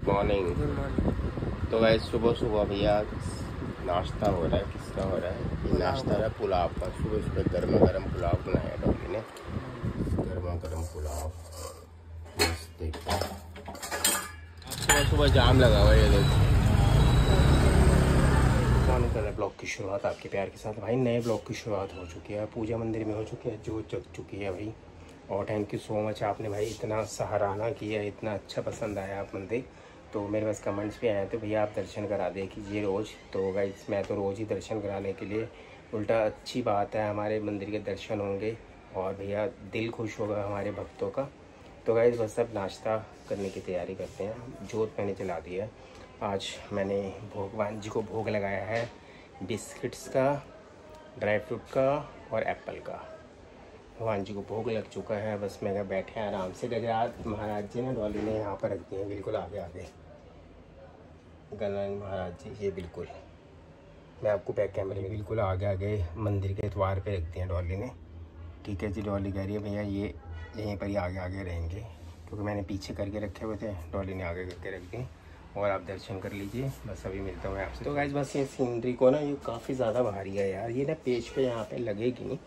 Morning. तो वैसे सुबह सुबह भैया नाश्ता हो रहा है। किसका हो रहा है? ये नाश्ता है पुलाव का। सुबह सुबह गर्मा गर्म पुलाव बनाया डॉली ने। गर्मा गर्म पुलाव देखो। सुबह सुबह जाम लगा हुआ है, ये देखो। ब्लॉग की शुरुआत आपके प्यार के साथ। भाई नए ब्लॉग की शुरुआत हो चुकी है, पूजा मंदिर में हो चुकी है, जो जग चुकी है भाई। और थैंक यू सो मच, आपने भाई इतना सराहना किया, इतना अच्छा पसंद आया आप मंदिर। तो मेरे पास कमेंट्स भी आए थे, भैया आप दर्शन करा दे कीजिए रोज़। तो गाइस मैं तो रोज़ ही दर्शन कराने के लिए, उल्टा अच्छी बात है, हमारे मंदिर के दर्शन होंगे और भैया दिल खुश होगा हमारे भक्तों का। तो गाइस बस अब नाश्ता करने की तैयारी करते हैं। जोत मैंने जला दी है। आज मैंने भगवान जी को भोग लगाया है बिस्किट्स का, ड्राई फ्रूट का और एप्पल का। भगवान जी को भोग लग चुका है। बस मैं बैठे हैं आराम से। गजराज महाराज जी ने डॉली ने यहाँ पर रख दिए हैं, बिल्कुल आगे आगे। गणराज महाराज जी ये बिल्कुल, मैं आपको बैक कैमरे में बिल्कुल आगे आगे मंदिर के द्वार पे रख दिए हैं डॉली ने। ठीक है जी, डॉली कह रही है भैया ये यहीं पर ही आगे आगे रहेंगे, क्योंकि मैंने पीछे करके रखे हुए थे, डॉली ने आगे करके रख दिए। और आप दर्शन कर लीजिए। बस अभी मिलता हूँ आपसे। तो गाइस बस ये सीनरी को ना, ये काफ़ी ज़्यादा भारी है यार, ये ना पेज पे यहाँ पे लगेगी नहीं।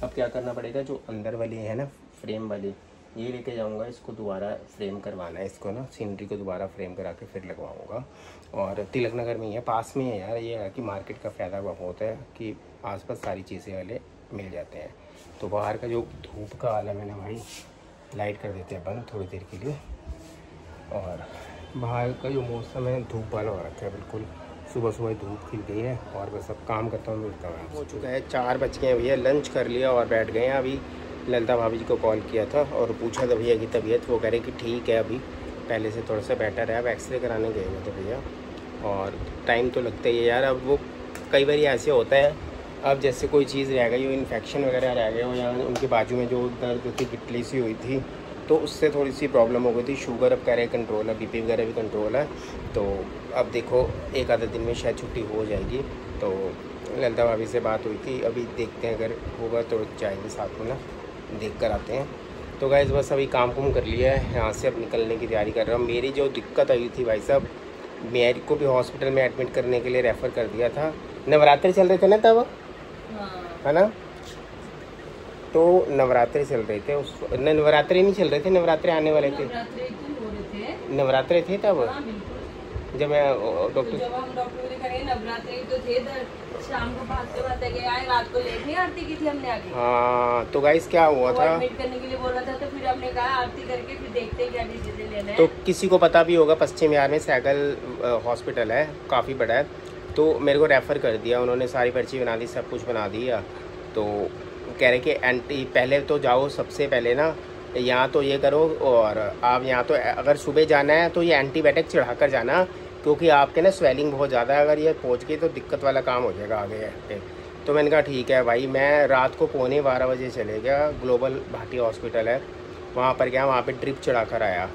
अब क्या करना पड़ेगा, जो अंदर वाली है ना फ्रेम वाली, ये लेके जाऊँगा, इसको दोबारा फ्रेम करवाना है। इसको ना सीनरी को दोबारा फ्रेम करा के फिर लगवाऊँगा। और तिलक नगर में ही है, पास में है यार। ये है कि मार्केट का फ़ायदा बहुत है कि आसपास सारी चीज़ें वाले मिल जाते हैं। तो बाहर का जो धूप का आलम है ना भाई, लाइट कर देते हैं बंद थोड़ी देर के लिए। और बाहर का जो मौसम है धूप वाला हो रखा है बिल्कुल, सुबह सुबह धूप खिल गई है। और बस अब काम करता हूँ, मिलता हूँ। हो चुका है 4 बज गए भैया, लंच कर लिया और बैठ गए हैं। अभी ललिता भाभी जी को कॉल किया था और पूछा था भैया की तबीयत। वो कह रहे कि ठीक है, अभी पहले से थोड़ा सा बेटर है। अब एक्सरे कराने गए हुए थे भैया, और टाइम तो लगता ही है यार। अब वो कई बार ऐसे होता है, अब जैसे कोई चीज़ रह गई हो, इन्फेक्शन वगैरह रह गए हो, या उनके बाजू में जो दर्द थी गिटली सी हुई थी, तो उससे थोड़ी सी प्रॉब्लम हो गई थी। शुगर अब कह रहे कंट्रोल है, बीपी वगैरह भी कंट्रोल है। तो अब देखो एक आधा दिन में शायद छुट्टी हो जाएगी। तो ललिता भाभी से बात हुई थी, अभी देखते हैं, अगर होगा तो जाएंगे साथ में ना, देख कर आते हैं। तो गाइस बस अभी काम कुम कर लिया है, यहाँ से अब निकलने की तैयारी कर रहा हूँ। मेरी जो दिक्कत आई थी भाई साहब, मेरे को भी हॉस्पिटल में एडमिट करने के लिए रेफ़र कर दिया था। नवरात्रि चल रहे थे ना तब, है ना? तो नवरात्रि चल रहे थे, उस नवरात्रि नहीं चल रहे थे, नवरात्रि आने वाले थे, नवरात्रि थे तब। जब मैं डॉक्टर, जब हम डॉक्टर ने करें नवरात्रि तो थे, शाम को बात गए आए, रात को लेट नहीं आरती की थी हमने आगे। हाँ तो गाइस क्या हुआ था, एडमिट करने के लिए बोला था, तो फिर हमने कहा आरती करके फिर देखते हैं क्या डिसीजन लेना है। तो किसी को पता भी होगा, पश्चिम बिहार में सैगल हॉस्पिटल है, काफ़ी बड़ा है। तो मेरे को रेफ़र कर दिया उन्होंने, सारी पर्ची बना दी, सब कुछ बना दिया। तो कह रहे कि एंटी पहले तो जाओ, सबसे पहले ना यहाँ तो ये करो, और आप यहाँ तो अगर सुबह जाना है तो ये एंटीबायोटिक चढ़ा कर जाना, क्योंकि आपके ना स्वेलिंग बहुत ज़्यादा है, अगर ये पहुँच गई तो दिक्कत वाला काम हो जाएगा आगे पे। तो मैंने कहा ठीक है भाई। मैं रात को 11:15 बजे चले गया, ग्लोबल भाटी हॉस्पिटल है वहाँ पर गया, वहाँ पर ड्रिप चढ़ा कर आया।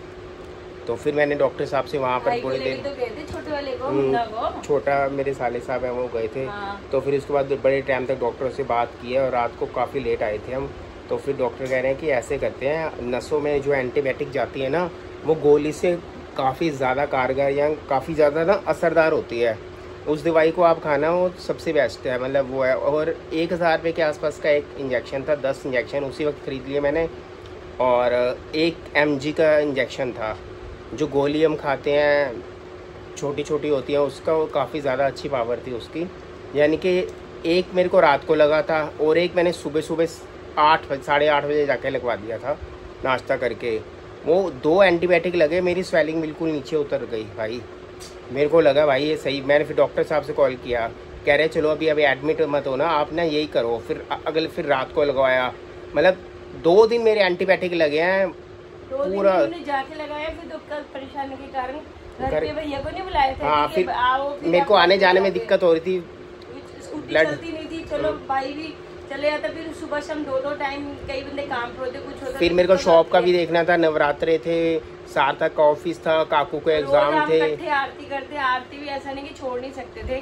तो फिर मैंने डॉक्टर साहब से वहाँ पर थोड़ी देर, तो गए थे छोटे वाले को, छोटा मेरे साले साहब हैं वो गए थे। हाँ। तो फिर उसके बाद बड़े टाइम तक डॉक्टर से बात की है, और रात को काफ़ी लेट आए थे हम। तो फिर डॉक्टर कह रहे हैं कि ऐसे करते हैं, नसों में जो एंटीबायोटिक जाती है ना, वो गोली से काफ़ी ज़्यादा कारगर या काफ़ी ज़्यादा ना असरदार होती है। उस दवाई को आप खाना, वो सबसे बेस्ट है, मतलब वो है। और 1000 रुपये के आसपास का एक इंजेक्शन था, 10 इंजेक्शन उसी वक्त ख़रीद लिए मैंने। और 1 mg का इंजेक्शन था। जो गोली हम खाते हैं छोटी छोटी होती है, उसका वो काफ़ी ज़्यादा अच्छी पावर थी उसकी। यानी कि एक मेरे को रात को लगा था, और एक मैंने सुबह सुबह 8-8:30 बजे जाके लगवा दिया था नाश्ता करके। वो 2 एंटीबायोटिक लगे, मेरी स्वेलिंग बिल्कुल नीचे उतर गई भाई। मेरे को लगा भाई ये सही। मैंने फिर डॉक्टर साहब से कॉल किया, कह रहे चलो अभी एडमिट मत हो ना आप, ना यही करो। फिर अगले फिर रात को लगवाया, मतलब 2 दिन मेरे एंटीबायोटिक लगे हैं पूरा। जाके लगाया, फिर तो परेशानी के कारण घर पे भैया को नहीं बुलाया था। हाँ फिर मेरे को आने जाने में दिक्कत हो रही थी, ब्लड चलती नहीं थी। चलो भाई भी चले जाता, फिर सुबह शाम 2-2 टाइम कई बंदे काम पे होते, कुछ होता। फिर मेरे को शॉप का भी देखना था, नवरात्रे थे, सार्थक का ऑफिस था, काकू के एग्जाम थे। आरती करते, आरती भी ऐसा नहीं कि छोड़ नहीं सकते थे।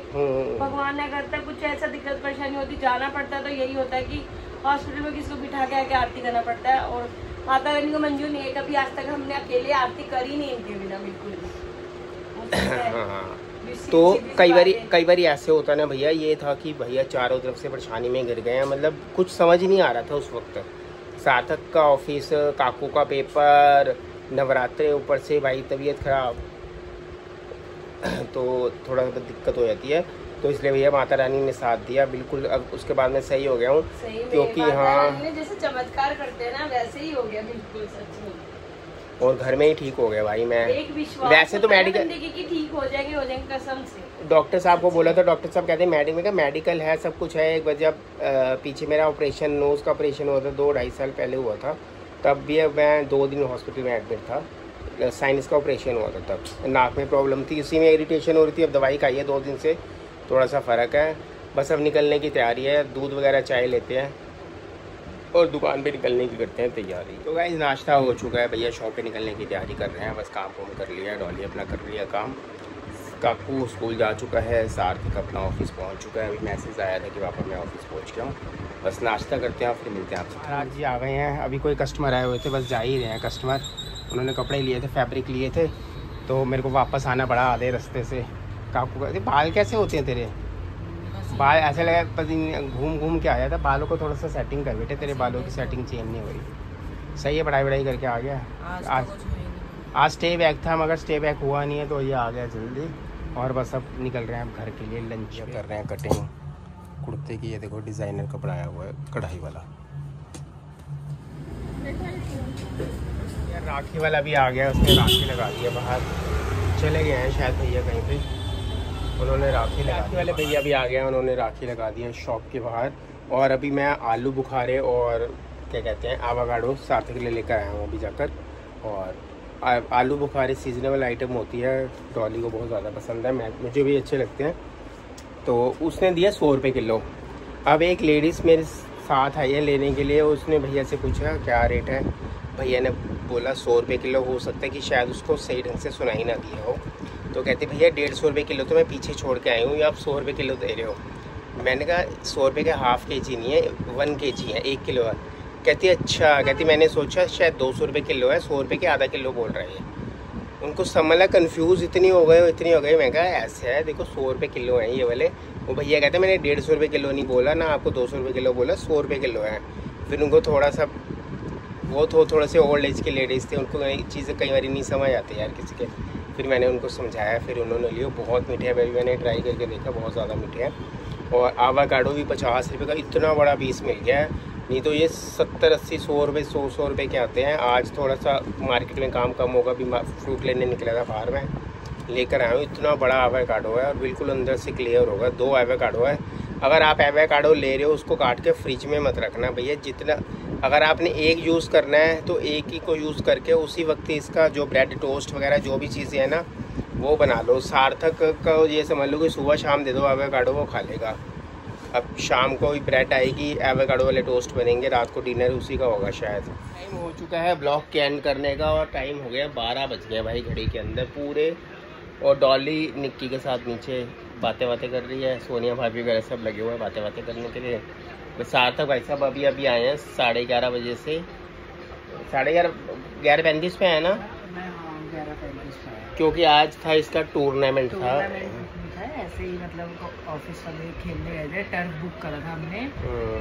भगवान न करता कुछ ऐसा दिक्कत परेशानी होती, जाना पड़ता, तो यही होता है कि हॉस्पिटल में किसी को बिठा के आके आरती करना पड़ता है। और माता रानी को मंजूर नहीं है, कभी आज तक हमने अकेले आरती करी नहीं इनके बिना, बिल्कुल भी। हाँ, तो कई बार ऐसे होता ना भैया, ये था कि भैया चारों तरफ से परेशानी में गिर गए हैं, मतलब कुछ समझ नहीं आ रहा था उस वक्त। सार्थक का ऑफिस, काकू का पेपर, नवरात्रे, ऊपर से भाई तबीयत खराब, तो थोड़ा दिक्कत हो जाती है। तो इसलिए भैया माता रानी ने साथ दिया बिल्कुल। अब उसके बाद मैं सही हो गया हूँ, क्योंकि हाँ जैसे चमत्कार करते हैं ना वैसे ही हो गया बिल्कुल, सच में। और घर में ही ठीक हो गया भाई मैं। एक विश्वास वैसे तो मेडिकल की ठीक हो जाएंगे कसम से। डॉक्टर साहब को बोला था, डॉक्टर साहब कहते हैं मेडिकल है, सब कुछ है। एक बार जब पीछे मेरा ऑपरेशन, नोज़ का ऑपरेशन हुआ था 2-2.5 साल पहले हुआ था, तब भी मैं 2 दिन हॉस्पिटल में एडमिट था। साइनस का ऑपरेशन हुआ था, तब नाक में प्रॉब्लम थी, इसी में इरिटेशन हो रही थी। अब दवाई खाई है 2 दिन से, थोड़ा सा फ़र्क है। बस अब निकलने की तैयारी है, दूध वगैरह चाय लेते हैं और दुकान पे निकलने की करते हैं तैयारी। तो गाइस नाश्ता हो चुका है, भैया शॉप पे निकलने की तैयारी कर रहे हैं। बस काम कर लिया है, डॉली अपना कर लिया काम, काकू स्कूल जा चुका है, सार्थक अपना ऑफिस पहुंच चुका है। अभी मैसेज आया था कि पापा मैं ऑफिस पहुंच गया हूँ। बस नाश्ता करते हैं और फिर मिलते हैं आपसे। आज जी आ गए हैं, अभी कोई कस्टमर आए हुए थे, बस जा ही रहे हैं कस्टमर। उन्होंने कपड़े लिए थे, फैब्रिक लिए थे, तो मेरे को वापस आना पड़ा आधे रास्ते से। काकू कहते बाल कैसे होते हैं तेरे? बाल ऐसे लगा पता घूम घूम के आया था, बालों को थोड़ा सा सेटिंग कर बेटे, तेरे बालों की सेटिंग चेंज नहीं हो रही। सही है, पढ़ाई करके आ गया। आज स्टे बैक था, मगर स्टे बैक हुआ नहीं है, तो ये आ गया जल्दी। और बस अब निकल रहे हैं अब घर के लिए, लंच कर रहे हैं कटिंग कुर्ते की। ये देखो डिज़ाइनर कपड़ा आया हुआ है, कढ़ाई वाला। यार राखी वाला भी आ गया, उसने राखी लगा दी है बाहर, चले गए हैं शायद भैया कहीं पे, उन्होंने राखी वाले भैया भी आ गए हैं, उन्होंने राखी लगा दी है शॉप के बाहर। और अभी मैं आलू बुखारे और क्या कहते हैं आवाकाडो सार्थक के लिए लेकर आया हूँ अभी जाकर। और आलू बुखारे सीजनेबल आइटम होती है, डॉली को बहुत ज़्यादा पसंद है, मुझे भी अच्छे लगते हैं। तो उसने दिया 100 रुपये किलो। अब एक लेडीज़ मेरे साथ आई है लेने के लिए, उसने भैया से पूछा क्या रेट है, भैया ने बोला 100 रुपये किलो। हो सकता है कि शायद उसको सही ढंग से सुनाई ना दिया हो, तो कहते भैया 150 रुपये किलो तो मैं पीछे छोड़ के आई हूँ, या आप 100 रुपये किलो दे रहे हो। मैंने कहा 100 रुपये का हाफ kg नहीं है, 1 kg है, 1 किलो है। कहती अच्छा, कहती मैंने सोचा शायद 200 रुपये किलो है, 100 रुपये के आधा किलो बोल रहे हैं। उनको समझ ला कन्फ्यूज़ इतनी हो गए। मैं कहा ऐसे है, देखो 100 रुपये किलो है ये वाले। वो भैया कहते मैंने 150 रुपये किलो नहीं बोला ना, आपको 200 रुपये किलो बोला, 100 रुपये किलो है। फिर उनको थोड़ा सा, वो थोड़े से ओल्ड एज के लेडीज़ थे, उनको चीज़ें कई बार नहीं समझ आती यार किसी के। फिर मैंने उनको समझाया, फिर उन्होंने लिया। बहुत मीठे है भाई, मैंने ट्राई करके देखा, बहुत ज़्यादा मीठे हैं। और आवाकाडो भी 50 रुपये का इतना बड़ा पीस मिल गया है, नहीं तो ये 70, 80, 100 रुपये, 100 रुपये के आते हैं। आज थोड़ा सा मार्केट में काम कम होगा, भी फ्रूट लेने निकला था बाहर में, लेकर आया हूँ। इतना बड़ा आवाकाडो है और बिल्कुल अंदर से क्लियर होगा। 2 आवाकाडो है। अगर आप एवोकाडो ले रहे हो उसको काट के फ्रिज में मत रखना भैया, जितना अगर आपने एक यूज़ करना है तो एक ही को यूज़ करके उसी वक्त इसका जो ब्रेड टोस्ट वगैरह जो भी चीज़ें हैं ना वो बना लो। सार्थक का ये समझ लो कि सुबह शाम दे दो एवोकाडो, वो खा लेगा। अब शाम को भी ब्रेड आएगी, एवोकाडो वाले टोस्ट बनेंगे, रात को डिनर उसी का होगा शायद। टाइम हो चुका है ब्लॉग के एंड करने का और टाइम हो गया 12 बज गए भाई घड़ी के अंदर पूरे। और डॉली निक्की के साथ नीचे बातें कर रही है, सोनिया भाभी वगैरह सब लगे हुए हैं बातें करने के लिए। बस सार्थक भाई साहब अभी आए हैं 11:30 बजे से, 11:35 पे आए ना, 11:35 पे आया, क्योंकि आज था इसका टूर्नामेंट था। ऐसे ही मतलब ऑफिस वाले खेलने गए थे, टर्फ बुक करा था हमने,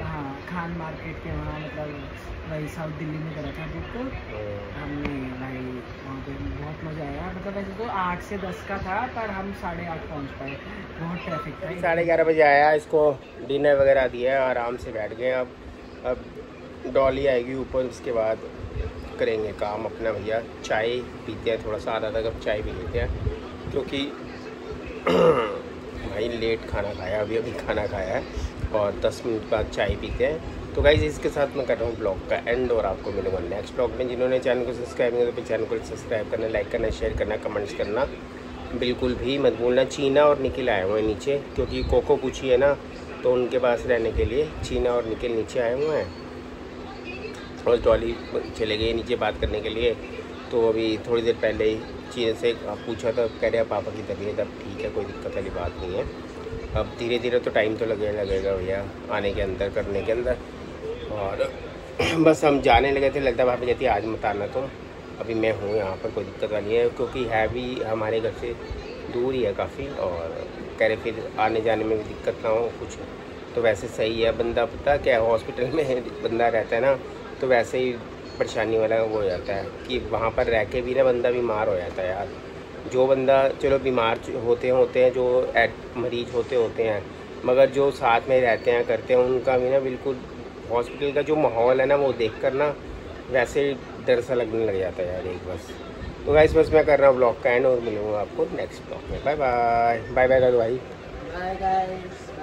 हाँ खान मार्केट के वहाँ, मतलब वही साउथ दिल्ली में करा था बुक हमने भाई। वहाँ पे बहुत मज़ा आया, मतलब वैसे तो 8 से 10 का था, पर हम 8:30 पहुँच पाए, बहुत ट्रैफिक था। 11:30 बजे आया, इसको डिनर वगैरह दिया, आराम से बैठ गए। अब डॉली आएगी ऊपर, उसके बाद करेंगे काम अपना। भैया चाय पीते हैं, थोड़ा सा आधा कप चाय पी लेते हैं, क्योंकि भाई लेट खाना खाया, अभी खाना खाया है और 10 मिनट बाद चाय पीते हैं। तो गाइस इसके साथ मैं कर रहा हूँ ब्लॉग का एंड और आपको मिलूंगा नेक्स्ट ब्लॉग में। जिन्होंने चैनल को सब्सक्राइब नहीं किया तो चैनल को सब्सक्राइब करना, लाइक करना, शेयर करना, कमेंट्स करना बिल्कुल भी मत भूलना। चीना और निखिल आए हुए हैं नीचे, क्योंकthe कोको पूछी है ना, तो उनके पास रहने के लिए चीना और निखिल नीचे आए हुए हैं। और डॉली चले गए नीचे बात करने के लिए। तो अभी थोड़ी देर पहले ही चीज़ से पूछा था, कह रहे पापा की तबीयत अब ठीक है, कोई दिक्कत वाली बात नहीं है। अब धीरे धीरे तो टाइम तो लगेगा भैया आने के अंदर, करने के अंदर। और बस हम जाने लगे थे, लगता है भाभी कहती आज मत आना, तो अभी मैं हूँ यहाँ पर, कोई दिक्कत वाली है, क्योंकि है भी हमारे घर से दूर ही है काफ़ी, और कह रहे फिर आने जाने में भी दिक्कत ना हो कुछ, तो वैसे सही है। बंदा पता क्या हॉस्पिटल में बंदा रहता है ना, तो वैसे ही परेशानी वाला वो हो जाता है कि वहाँ पर रह के भी ना बंदा बीमार हो जाता है यार। जो बंदा चलो बीमार होते हैं जो मरीज होते हैं, मगर जो साथ में रहते हैं करते हैं उनका भी ना बिल्कुल हॉस्पिटल का जो माहौल है ना वो देख कर ना वैसे ही डर सा लगने लग जाता है यार एक बस। तो गाइस बस मैं कर रहा हूँ ब्लॉग का एंड, और मिलूँगा आपको नेक्स्ट ब्लॉग में। Bye bye. बाय बाय कर दो भाई। Bye guys.